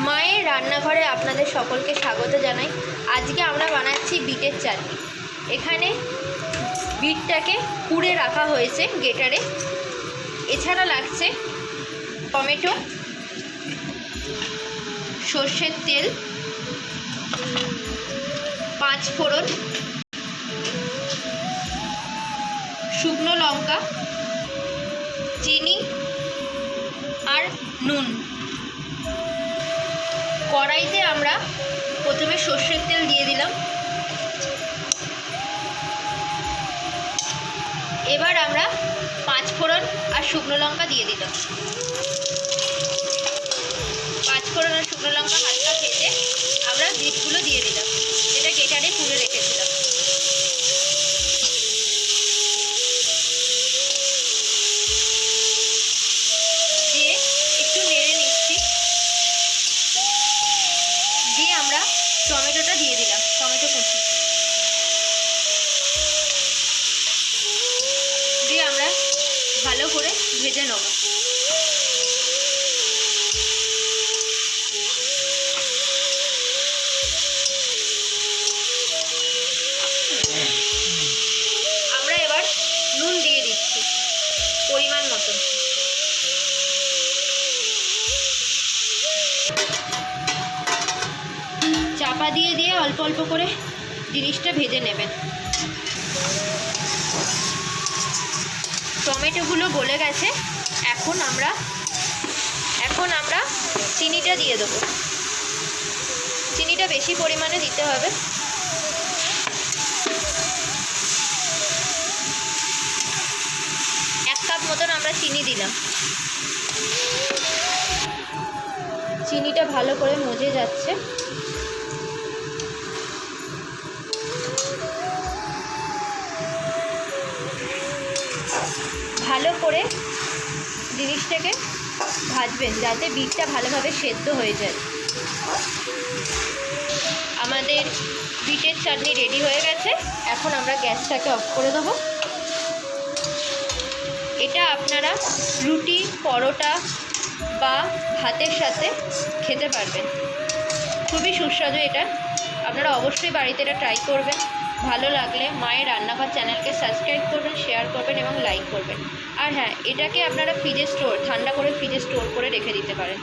মায়ের রান্নাঘরে আপনাদের সকলকে স্বাগত জানাই। আজকে আমরা বানাচ্ছি বিটের চাটনি। এখানে বিটটাকে কুড়ে রাখা হয়েছে গ্রেটারে। এছাড়া লাগছে টমেটো, সর্ষের তেল, 5 ফোড়ন, শুকনো লঙ্কা, চিনি আর নুন। কড়াইতে আমরা প্রথমে সর্ষের তেল দিয়ে দিলাম। এবার আমরা 5 ফোড়ন আর শুকনো লঙ্কা দিয়ে দিলাম। 5 ফোড়ন আর শুকনো লঙ্কা হালকা ভেজে আমরা বিটগুলো দিয়ে দিলাম, যেটা গ্রেটারে পুড়ে রেখেছিলাম। দিয়ে একটু নেড়ে নিচ্ছি। দিয়ে আমরা টমেটোটা দিয়ে দিলাম, টমেটো কুচি দিয়ে আমরা ভালো করে ভেজে নেব। আমরা এবার নুন দিয়ে দিচ্ছি পরিমাণ মতো। চাপা দিয়ে দিয়ে অল্প অল্প করে জিনিসটা ভেজে নেবেন। টমেটোগুলো গলে গেছে। এখন আমরা চিনিটা দিয়ে দেবো। চিনিটা বেশি পরিমাণে দিতে হবে। এক কাপ মতন আমরা চিনি দিলাম। চিনিটা ভালো করে মজে যাচ্ছে। ভালো করে জিনিসটাকে ভাজবেন যাতে বিটটা ভালোভাবে সেদ্ধ হয়ে যায়। আমাদের বিটের চাটনি রেডি হয়ে গেছে। এখন আমরা গ্যাসটাকে অফ করে দেবো। এটা আপনারা রুটি, পরোটা বা ভাতের সাথে খেতে পারবেন। খুবই সুস্বাদু এটা। আপনারা অবশ্যই বাড়িতে এটা ট্রাই করবেন। ভালো লাগলে মায়ের রান্নাঘর চ্যানেলকে সাবস্ক্রাইব করবেন, শেয়ার করবেন এবং লাইক করবেন। আর হ্যাঁ, এটাকে আপনারা ঠান্ডা করে ফ্রিজে স্টোর করে রেখে দিতে পারেন।